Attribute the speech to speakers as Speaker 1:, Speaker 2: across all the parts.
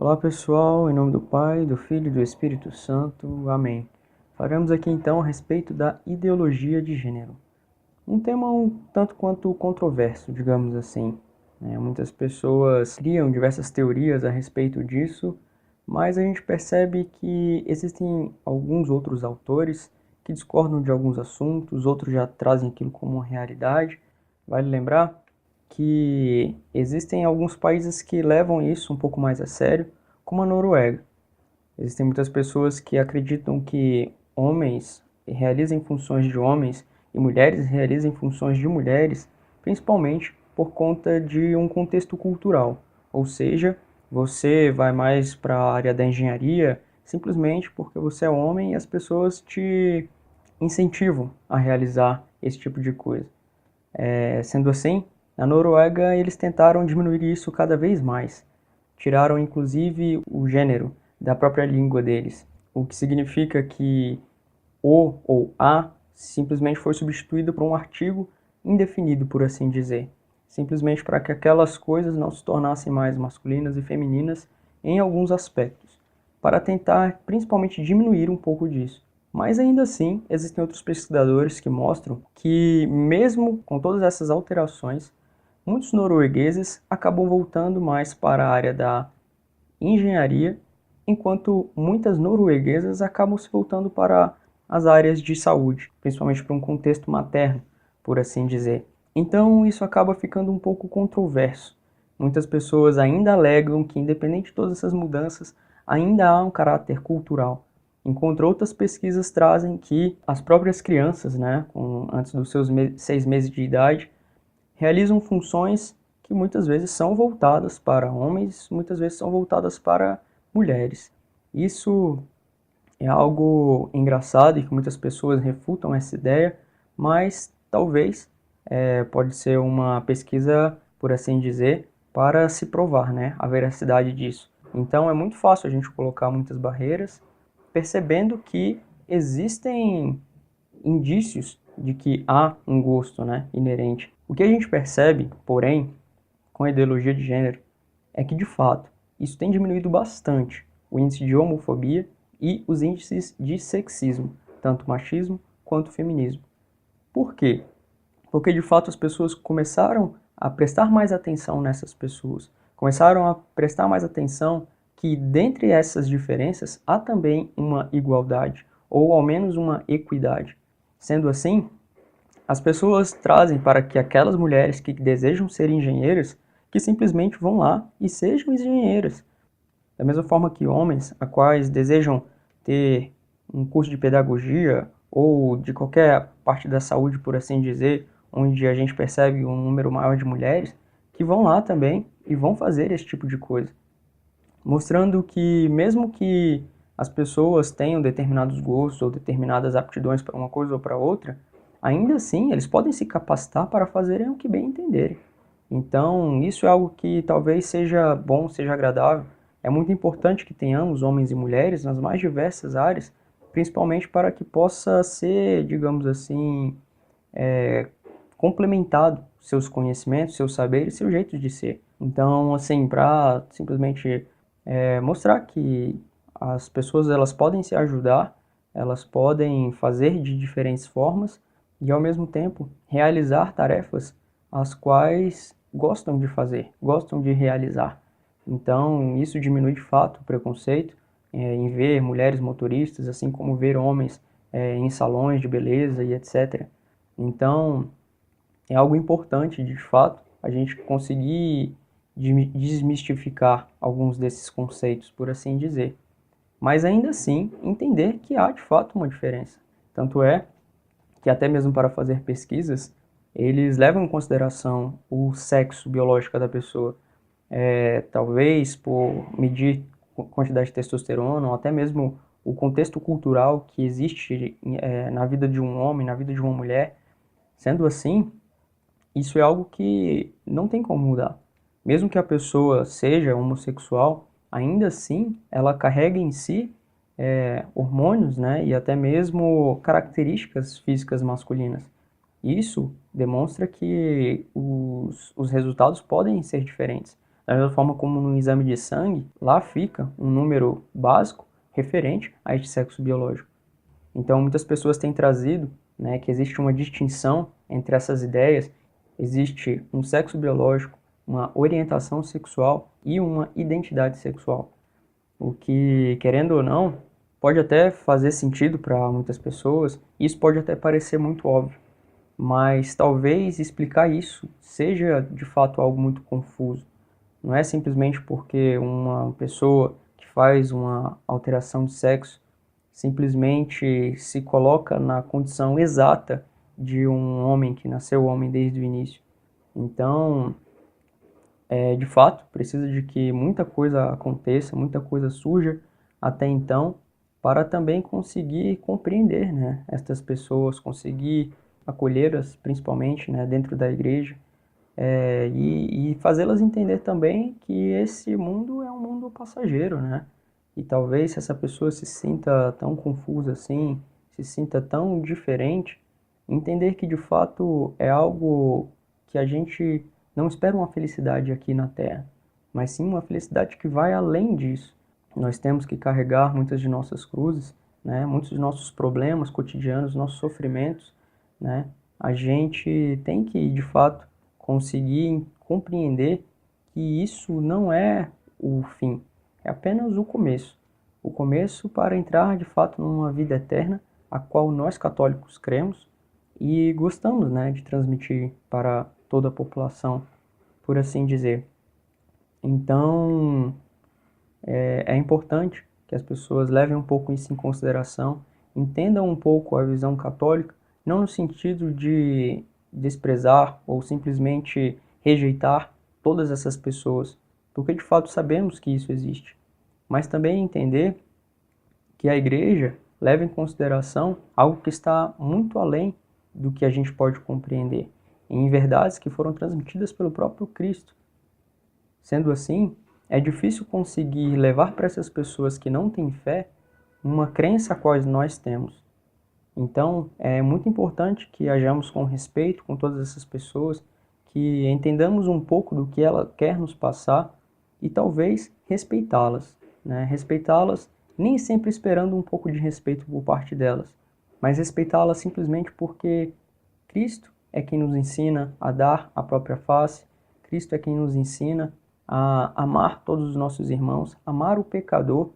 Speaker 1: Olá pessoal, em nome do Pai, do Filho e do Espírito Santo. Amém. Falaremos aqui então a respeito da ideologia de gênero. Um tema um tanto quanto controverso, digamos assim. Muitas pessoas criam diversas teorias a respeito disso, mas a gente percebe que existem alguns outros autores que discordam de alguns assuntos, outros já trazem aquilo como uma realidade. Vale lembrar que existem alguns países que levam isso um pouco mais a sério, como a Noruega. Existem muitas pessoas que acreditam que homens realizem funções de homens e mulheres realizem funções de mulheres, principalmente por conta de um contexto cultural. Ou seja, você vai mais para a área da engenharia simplesmente porque você é homem e as pessoas te incentivam a realizar esse tipo de coisa. Sendo assim, na Noruega eles tentaram diminuir isso cada vez mais. Tiraram inclusive o gênero da própria língua deles, o que significa que o ou a simplesmente foi substituído por um artigo indefinido, por assim dizer, simplesmente para que aquelas coisas não se tornassem mais masculinas e femininas em alguns aspectos, para tentar principalmente diminuir um pouco disso. Mas ainda assim, existem outros pesquisadores que mostram que, mesmo com todas essas alterações, muitos noruegueses acabam voltando mais para a área da engenharia, enquanto muitas norueguesas acabam se voltando para as áreas de saúde, principalmente para um contexto materno, por assim dizer. Então isso acaba ficando um pouco controverso. Muitas pessoas ainda alegam que, independente de todas essas mudanças, ainda há um caráter cultural, enquanto outras pesquisas trazem que as próprias crianças, antes dos seus 6 meses de idade, realizam funções que muitas vezes são voltadas para homens, muitas vezes são voltadas para mulheres. Isso é algo engraçado e que muitas pessoas refutam essa ideia, mas talvez pode ser uma pesquisa, por assim dizer, para se provar, a veracidade disso. Então é muito fácil a gente colocar muitas barreiras, percebendo que existem indícios de que há um gosto, inerente. O que a gente percebe, porém, com a ideologia de gênero, é que de fato isso tem diminuído bastante o índice de homofobia e os índices de sexismo, tanto machismo quanto feminismo. Por quê? Porque de fato as pessoas começaram a prestar mais atenção nessas pessoas, começaram a prestar mais atenção que dentre essas diferenças há também uma igualdade, ou ao menos uma equidade. Sendo assim, as pessoas trazem para que aquelas mulheres que desejam ser engenheiras, que simplesmente vão lá e sejam engenheiras. Da mesma forma que homens, a quais desejam ter um curso de pedagogia ou de qualquer parte da saúde, por assim dizer, onde a gente percebe um número maior de mulheres, que vão lá também e vão fazer esse tipo de coisa. Mostrando que mesmo que as pessoas tenham determinados gostos ou determinadas aptidões para uma coisa ou para outra, ainda assim eles podem se capacitar para fazerem o que bem entenderem. Então, isso é algo que talvez seja bom, seja agradável. É muito importante que tenhamos homens e mulheres nas mais diversas áreas, principalmente para que possa ser, digamos assim, complementado seus conhecimentos, seus saberes, seu jeito de ser. Então, assim, para simplesmente mostrar que as pessoas elas podem se ajudar, elas podem fazer de diferentes formas e ao mesmo tempo realizar tarefas as quais gostam de fazer, gostam de realizar. Então, isso diminui de fato o preconceito em ver mulheres motoristas, assim como ver homens em salões de beleza e etc. Então, é algo importante, de fato, a gente conseguir desmistificar alguns desses conceitos, por assim dizer. Mas ainda assim, entender que há de fato uma diferença. Tanto é que até mesmo para fazer pesquisas, eles levam em consideração o sexo biológico da pessoa. Talvez por medir quantidade de testosterona ou até mesmo o contexto cultural que existe na vida de um homem, na vida de uma mulher. Sendo assim, isso é algo que não tem como mudar. Mesmo que a pessoa seja homossexual, ainda assim ela carrega em si hormônios, e até mesmo características físicas masculinas. Isso demonstra que os resultados podem ser diferentes. Da mesma forma como no exame de sangue, lá fica um número básico referente a este sexo biológico. Então, muitas pessoas têm trazido, né, que existe uma distinção entre essas ideias. Existe um sexo biológico, uma orientação sexual e uma identidade sexual. O que, querendo ou não, pode até fazer sentido para muitas pessoas, isso pode até parecer muito óbvio, mas talvez explicar isso seja de fato algo muito confuso. Não é simplesmente porque uma pessoa que faz uma alteração de sexo simplesmente se coloca na condição exata de um homem que nasceu homem desde o início. Então, de fato, precisa de que muita coisa aconteça, muita coisa surja até então, para também conseguir compreender, né, estas pessoas, conseguir acolhê-las, principalmente, né, dentro da igreja, e fazê-las entender também que esse mundo é um mundo passageiro, né? E talvez se essa pessoa se sinta tão confusa assim, se sinta tão diferente, entender que de fato é algo que a gente não espera uma felicidade aqui na Terra, mas sim uma felicidade que vai além disso. Nós temos que carregar muitas de nossas cruzes, né? Muitos dos nossos problemas cotidianos, nossos sofrimentos, né? A gente tem que, de fato, conseguir compreender que isso não é o fim, é apenas o começo. O começo para entrar de fato numa vida eterna, a qual nós católicos cremos e gostamos, né, de transmitir para toda a população, por assim dizer. Então, é importante que as pessoas levem um pouco isso em consideração, entendam um pouco a visão católica, não no sentido de desprezar ou simplesmente rejeitar todas essas pessoas, porque de fato sabemos que isso existe, mas também entender que a igreja leva em consideração algo que está muito além do que a gente pode compreender, em verdades que foram transmitidas pelo próprio Cristo. Sendo assim, é difícil conseguir levar para essas pessoas que não têm fé uma crença a qual nós temos. Então, é muito importante que hajamos com respeito com todas essas pessoas, que entendamos um pouco do que ela quer nos passar e talvez respeitá-las, né? Respeitá-las nem sempre esperando um pouco de respeito por parte delas, mas respeitá-las simplesmente porque Cristo é quem nos ensina a dar a própria face, Cristo é quem nos ensina a amar todos os nossos irmãos, amar o pecador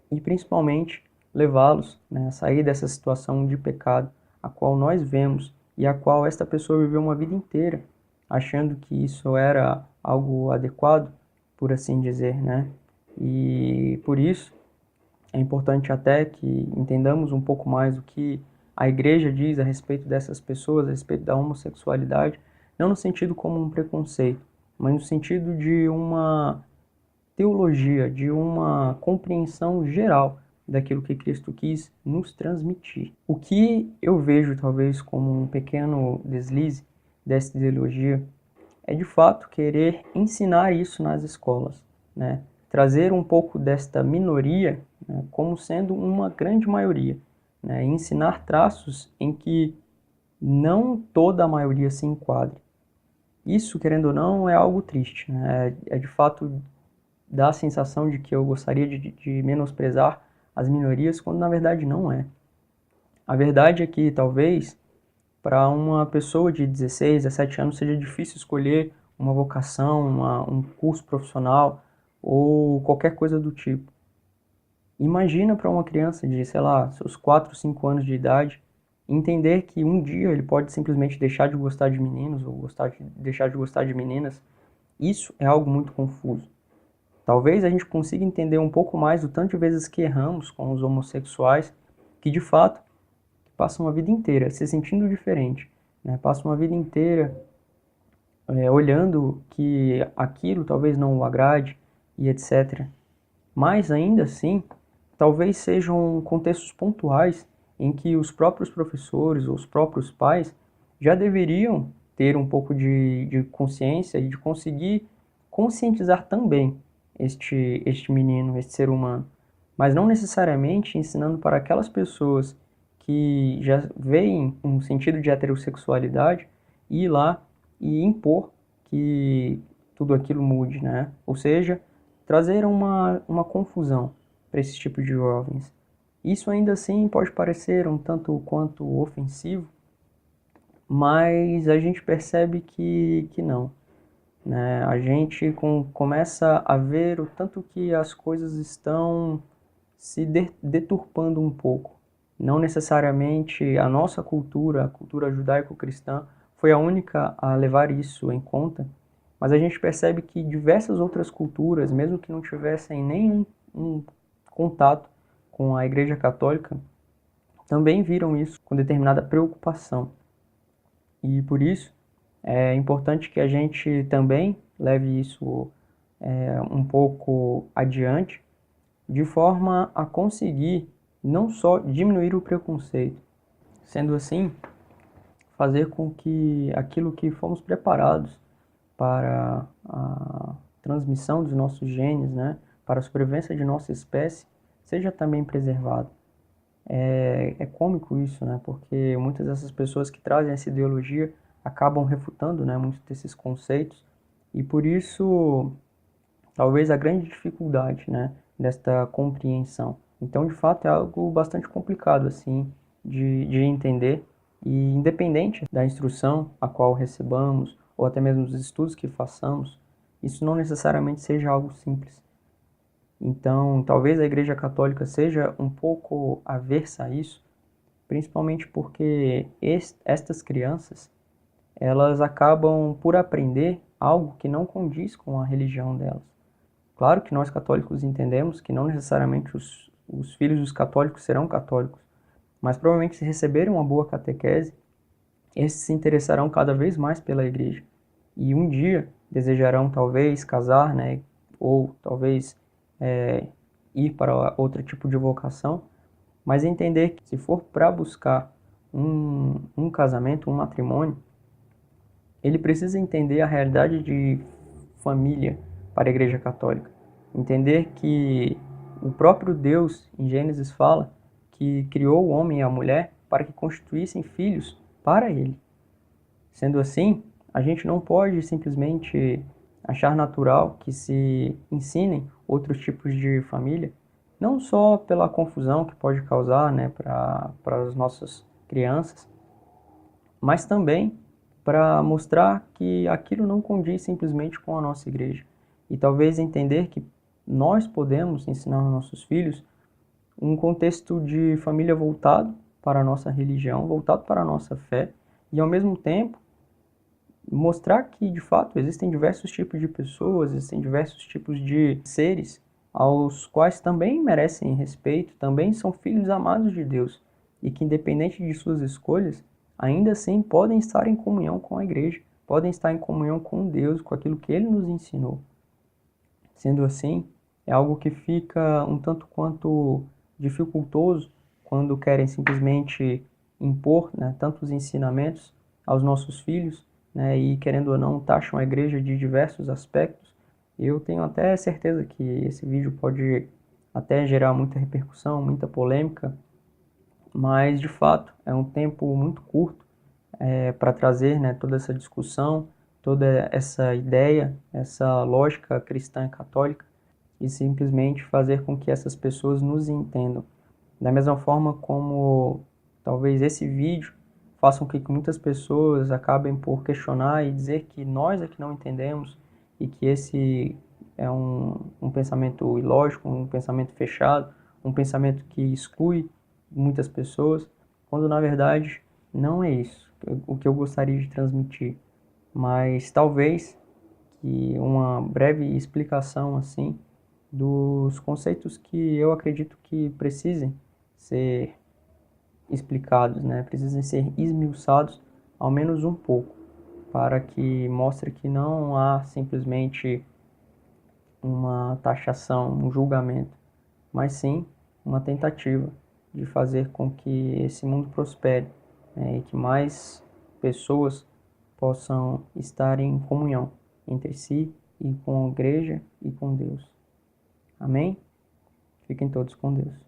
Speaker 1: e principalmente levá-los, né, a sair dessa situação de pecado a qual nós vemos e a qual esta pessoa viveu uma vida inteira achando que isso era algo adequado, por assim dizer, né? E por isso é importante até que entendamos um pouco mais o que a igreja diz a respeito dessas pessoas, a respeito da homossexualidade, não no sentido como um preconceito, mas no sentido de uma teologia, de uma compreensão geral daquilo que Cristo quis nos transmitir. O que eu vejo talvez como um pequeno deslize dessa ideologia é de fato querer ensinar isso nas escolas, né? Trazer um pouco desta minoria, né, como sendo uma grande maioria, né? E ensinar traços em que não toda a maioria se enquadre. Isso, querendo ou não, é algo triste, né? É de fato dá a sensação de que eu gostaria de menosprezar as minorias, quando na verdade não é. A verdade é que talvez para uma pessoa de 16, 17 anos seja difícil escolher uma vocação, um curso profissional ou qualquer coisa do tipo. Imagina para uma criança de, sei lá, seus 4, 5 anos de idade, entender que um dia ele pode simplesmente deixar de gostar de meninos ou deixar de gostar de meninas. Isso é algo muito confuso. Talvez a gente consiga entender um pouco mais o tanto de vezes que erramos com os homossexuais, que de fato passam uma vida inteira se sentindo diferente, né? Passam uma vida inteira olhando que aquilo talvez não o agrade e etc. Mas ainda assim, talvez sejam contextos pontuais em que os próprios professores ou os próprios pais já deveriam ter um pouco de consciência e de conseguir conscientizar também este menino, este ser humano, mas não necessariamente ensinando para aquelas pessoas que já veem um sentido de heterossexualidade ir lá e impor que tudo aquilo mude, né? Ou seja, trazer uma confusão para esse tipo de jovens. Isso ainda assim pode parecer um tanto quanto ofensivo, mas a gente percebe que não, né? A gente começa a ver o tanto que as coisas estão se deturpando um pouco. Não necessariamente a nossa cultura, a cultura judaico-cristã, foi a única a levar isso em conta, mas a gente percebe que diversas outras culturas, mesmo que não tivessem nenhum um contato com a Igreja Católica, também viram isso com determinada preocupação. E por isso é importante que a gente também leve isso um pouco adiante, de forma a conseguir não só diminuir o preconceito, sendo assim, fazer com que aquilo que fomos preparados para a transmissão dos nossos genes, né, para a sobrevivência de nossa espécie, seja também preservado. É cômico isso, né, porque muitas dessas pessoas que trazem essa ideologia acabam refutando, né, muitos desses conceitos, e por isso talvez a grande dificuldade, né, desta compreensão. Então, de fato, é algo bastante complicado, assim, de entender, e independente da instrução a qual recebamos, ou até mesmo dos estudos que façamos, isso não necessariamente seja algo simples. Então, talvez a Igreja Católica seja um pouco aversa a isso, principalmente porque estas crianças, elas acabam por aprender algo que não condiz com a religião delas. Claro que nós católicos entendemos que não necessariamente os filhos dos católicos serão católicos, mas provavelmente se receberem uma boa catequese, esses se interessarão cada vez mais pela igreja e um dia desejarão talvez casar, né, ou talvez ir para outro tipo de vocação, mas entender que se for para buscar um casamento, um matrimônio, ele precisa entender a realidade de família para a Igreja Católica. Entender que o próprio Deus, em Gênesis, fala que criou o homem e a mulher para que constituíssem filhos para ele. Sendo assim, a gente não pode simplesmente achar natural que se ensinem outros tipos de família, não só pela confusão que pode causar, né, para as nossas crianças, mas também para mostrar que aquilo não condiz simplesmente com a nossa igreja. E talvez entender que nós podemos ensinar aos nossos filhos um contexto de família voltado para a nossa religião, voltado para a nossa fé, e ao mesmo tempo mostrar que de fato existem diversos tipos de pessoas, existem diversos tipos de seres aos quais também merecem respeito, também são filhos amados de Deus, e que independente de suas escolhas, ainda assim podem estar em comunhão com a igreja, podem estar em comunhão com Deus, com aquilo que Ele nos ensinou. Sendo assim, é algo que fica um tanto quanto dificultoso quando querem simplesmente impor, né, tantos ensinamentos aos nossos filhos, né, e querendo ou não taxam a igreja de diversos aspectos. Eu tenho até certeza que esse vídeo pode até gerar muita repercussão, muita polêmica, mas de fato é um tempo muito curto para trazer, né, toda essa discussão, toda essa ideia, essa lógica cristã e católica e simplesmente fazer com que essas pessoas nos entendam. Da mesma forma como talvez esse vídeo faça com que muitas pessoas acabem por questionar e dizer que nós é que não entendemos e que esse é um pensamento ilógico, um pensamento fechado, um pensamento que exclui muitas pessoas, quando na verdade não é isso o que eu gostaria de transmitir. Mas talvez que uma breve explicação assim dos conceitos que eu acredito que precisem ser explicados, né? Precisem ser esmiuçados ao menos um pouco, para que mostre que não há simplesmente uma taxação, um julgamento, mas sim uma tentativa de fazer com que esse mundo prospere, né? E que mais pessoas possam estar em comunhão entre si e com a igreja e com Deus. Amém? Fiquem todos com Deus.